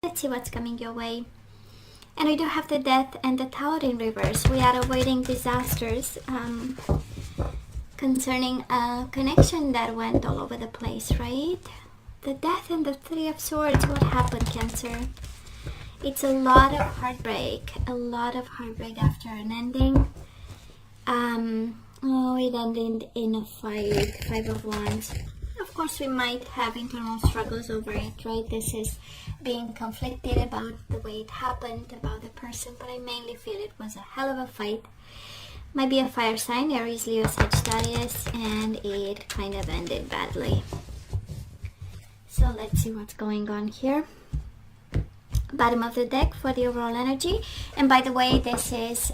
Let's see what's coming your way. And we do have the Death and the Tower in reverse. We are avoiding disasters concerning a connection that went all over the place, right? The Death and the Three of Swords. What happened, Cancer? It's a lot of heartbreak. A lot of heartbreak after an ending. It ended in a fight. Five of Wands. Of course, we might have internal struggles over it, right? This is being conflicted about the way it happened, about the person, but I mainly feel it was a hell of a fight. Might be a fire sign, Aries, Leo, Sagittarius, and it kind of ended badly. So let's see what's going on here. Bottom of the deck for the overall energy. And by the way, this is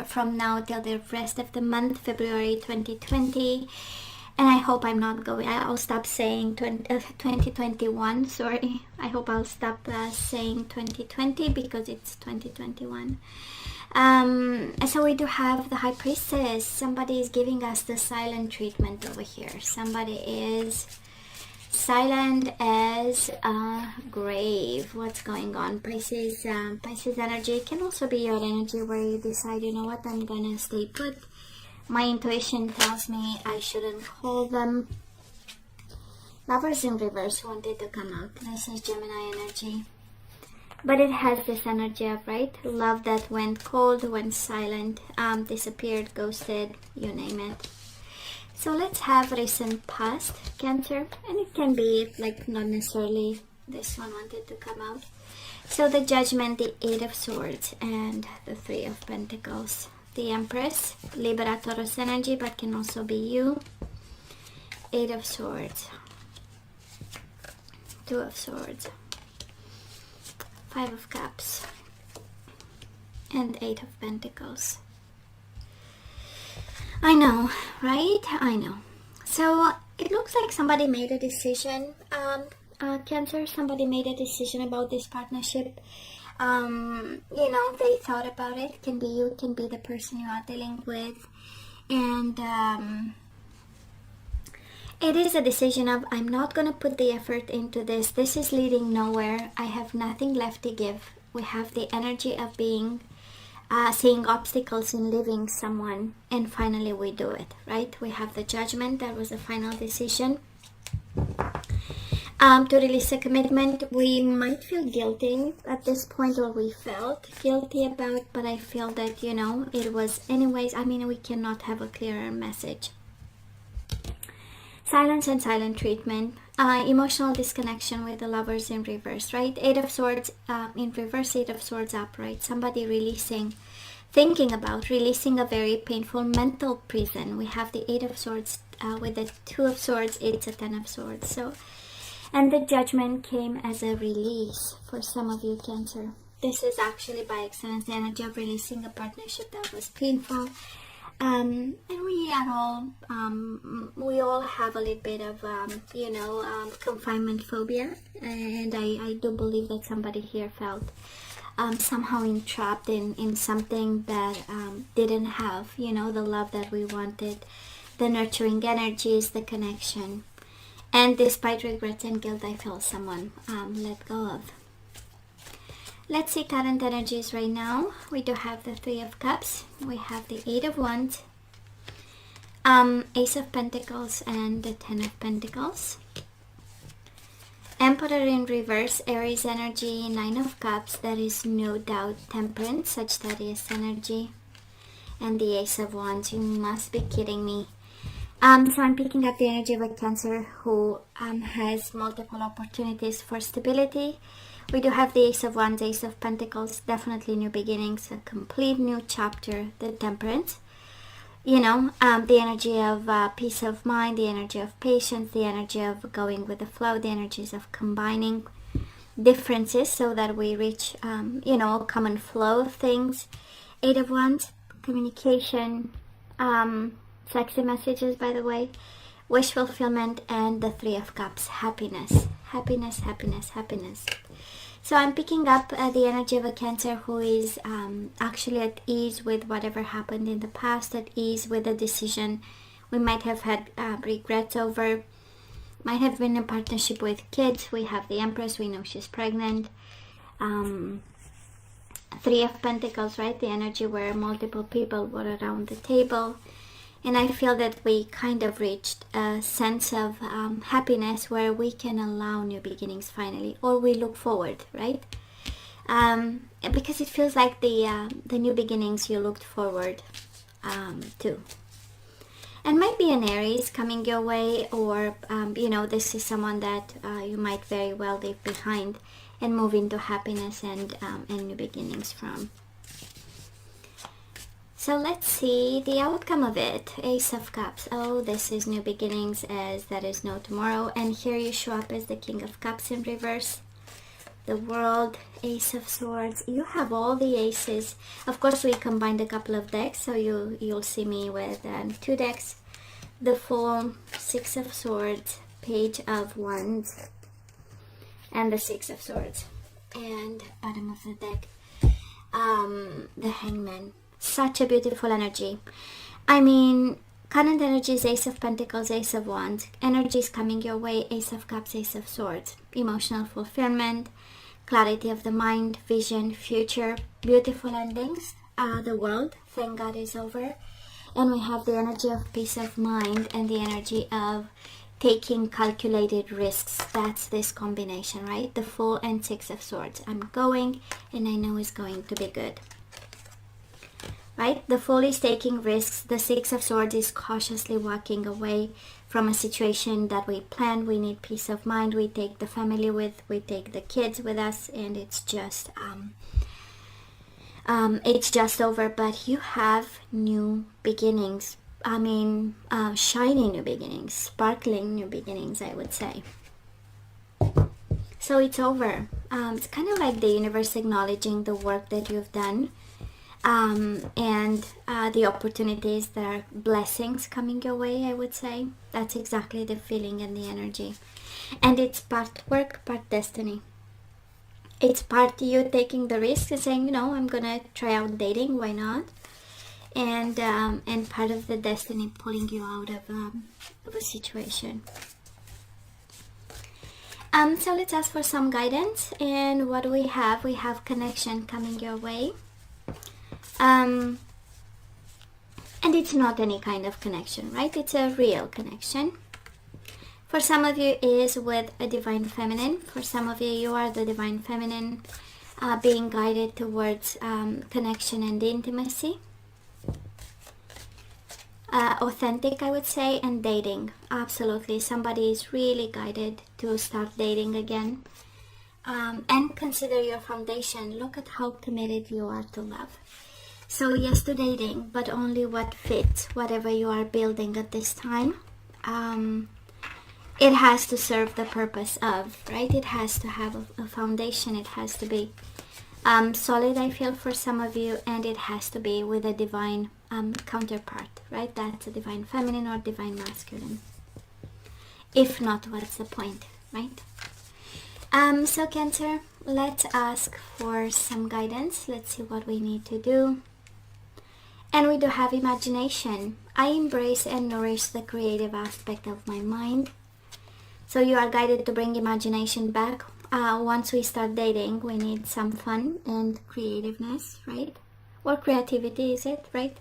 from now till the rest of the month, February 2020. And I hope I'm not going, I'll stop saying 2021, sorry. I hope I'll stop saying 2020 because it's 2021. So we do have the High Priestess. Somebody is giving us the silent treatment over here. Somebody is silent as a grave. What's going on? Pisces, Pisces energy can also be your energy where you decide, you know what, I'm gonna stay put. My intuition tells me I shouldn't call them. Lovers in reverse wanted to come out. This is Gemini energy. But it has this energy of, right, love that went cold, went silent, disappeared, ghosted, you name it. So let's have recent past, Cancer. And it can be like not necessarily this one wanted to come out. So the Judgment, the Eight of Swords, and the Three of Pentacles. The Empress, Libra, Taurus energy, but can also be you. Eight of Swords, Two of Swords, Five of Cups, and Eight of Pentacles. I know, right? I know. So it looks like somebody made a decision, Cancer. Somebody made a decision about this partnership. You know, they thought about it. Can be you, can be the person you are dealing with. And it is a decision of, I'm not going to put the effort into this. This is leading nowhere. I have nothing left to give. We have the energy of being, seeing obstacles in leaving someone. And finally we do it, right? We have the Judgment. That was the final decision. To release a commitment. We might feel guilty at this point, or we felt guilty about, but I feel that, you know, it was anyways. I mean, we cannot have a clearer message. Silence and silent treatment. Emotional disconnection with the Lovers in reverse, right? Eight of Swords in reverse, Eight of Swords upright. Somebody releasing, thinking about releasing a very painful mental prison. We have the Eight of Swords with the Two of Swords. It's a Ten of Swords. So, and the Judgment came as a release for some of you, Cancer. This is actually by excellence the energy of releasing a partnership that was painful. And we are all, we all have a little bit of, you know, confinement phobia. And I do believe that somebody here felt somehow entrapped in something that didn't have, you know, the love that we wanted, the nurturing energies, the connection. And despite regrets and guilt, I feel someone let go of. Let's see current energies right now. We do have the Three of Cups. We have the Eight of Wands, Ace of Pentacles, and the Ten of Pentacles. Emperor in reverse, Aries energy, Nine of Cups. That is no doubt Temperance, Sagittarius energy, and the Ace of Wands. You must be kidding me. So I'm picking up the energy of a Cancer who has multiple opportunities for stability. We do have the Ace of Wands, Ace of Pentacles, definitely new beginnings, a complete new chapter, the Temperance. You know, the energy of peace of mind, the energy of patience, the energy of going with the flow, the energies of combining differences so that we reach, you know, a common flow of things. Eight of Wands, communication, sexy messages, by the way, wish fulfillment, and the Three of Cups, happiness, happiness, happiness, happiness. So I'm picking up the energy of a Cancer who is actually at ease with whatever happened in the past, at ease with a decision we might have had regrets over, might have been in partnership with kids. We have the Empress, we know she's pregnant. Three of Pentacles, right? The energy where multiple people were around the table. And I feel that we kind of reached a sense of happiness where we can allow new beginnings finally, or we look forward, right? Because it feels like the new beginnings you looked forward to. And might be an Aries coming your way, or this is someone that you might very well leave behind and move into happiness and new beginnings from. So let's see the outcome of it. Ace of Cups. Oh, this is new beginnings, as there is no tomorrow. And here you show up as the King of Cups in reverse. The World, Ace of Swords. You have all the aces. Of course, we combined a couple of decks, so you'll see me with 2 decks. The Fool, Six of Swords, Page of Wands, and the Six of Swords. And bottom of the deck, the Hangman. Such a beautiful energy. I mean, current energy is Ace of Pentacles, Ace of Wands. Energy is coming your way, Ace of Cups, Ace of Swords. Emotional fulfillment, clarity of the mind, vision, future, beautiful endings. The World, thank God, is over. And we have the energy of peace of mind and the energy of taking calculated risks. That's this combination, right? The Fool and Six of Swords. I'm going, and I know it's going to be good. Right? The Fool is taking risks. The Six of Swords is cautiously walking away from a situation that we planned. We need peace of mind. We take the family with, we take the kids with us, and it's just over. But you have new beginnings. I mean, shiny new beginnings, sparkling new beginnings, I would say. So it's over. It's kind of like the universe acknowledging the work that you've done. And the opportunities that are blessings coming your way, I would say. That's exactly the feeling and the energy. And it's part work, part destiny. It's part you taking the risk and saying, I'm gonna try out dating, why not? And part of the destiny pulling you out of a situation. So let's ask for some guidance. And what do we have? We have connection coming your way. And it's not any kind of connection, right? It's a real connection. For some of you, it is with a divine feminine. For some of you, you are the divine feminine, being guided towards connection and intimacy. Authentic, I would say, and dating. Absolutely. Somebody is really guided to start dating again. And consider your foundation. Look at how committed you are to love. So yes to dating, but only what fits, whatever you are building at this time. It has to serve the purpose of, right? It has to have a foundation. It has to be solid, I feel, for some of you, and it has to be with a divine counterpart, right? That's a divine feminine or divine masculine. If not, what's the point, right? So Cancer, let's ask for some guidance. Let's see what we need to do. And we do have imagination. I embrace and nourish the creative aspect of my mind. So you are guided to bring imagination back. Once we start dating, we need some fun and creativeness, right? Or creativity, is it, right?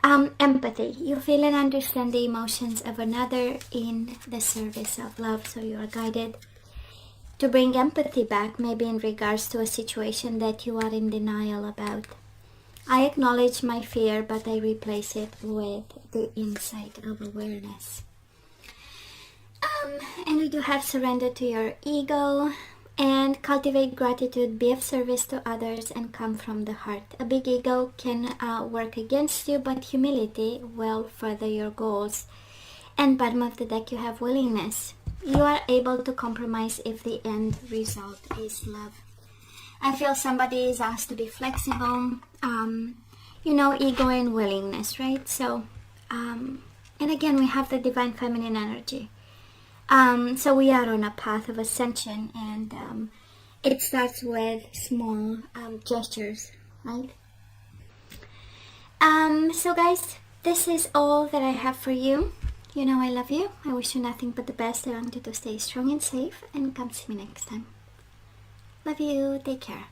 Empathy. You feel and understand the emotions of another in the service of love. So you are guided to bring empathy back, maybe in regards to a situation that you are in denial about. I acknowledge my fear, but I replace it with the insight of awareness. And we do have surrender to your ego and cultivate gratitude, be of service to others, and come from the heart. A big ego can work against you, but humility will further your goals. And bottom of the deck, you have willingness. You are able to compromise if the end result is love. I feel somebody is asked to be flexible, ego and willingness, right? So, and again, we have the divine feminine energy. So we are on a path of ascension, and it starts with small gestures, right? So guys, this is all that I have for you. You know I love you. I wish you nothing but the best. I want you to stay strong and safe, and come see me next time. Love you. Take care.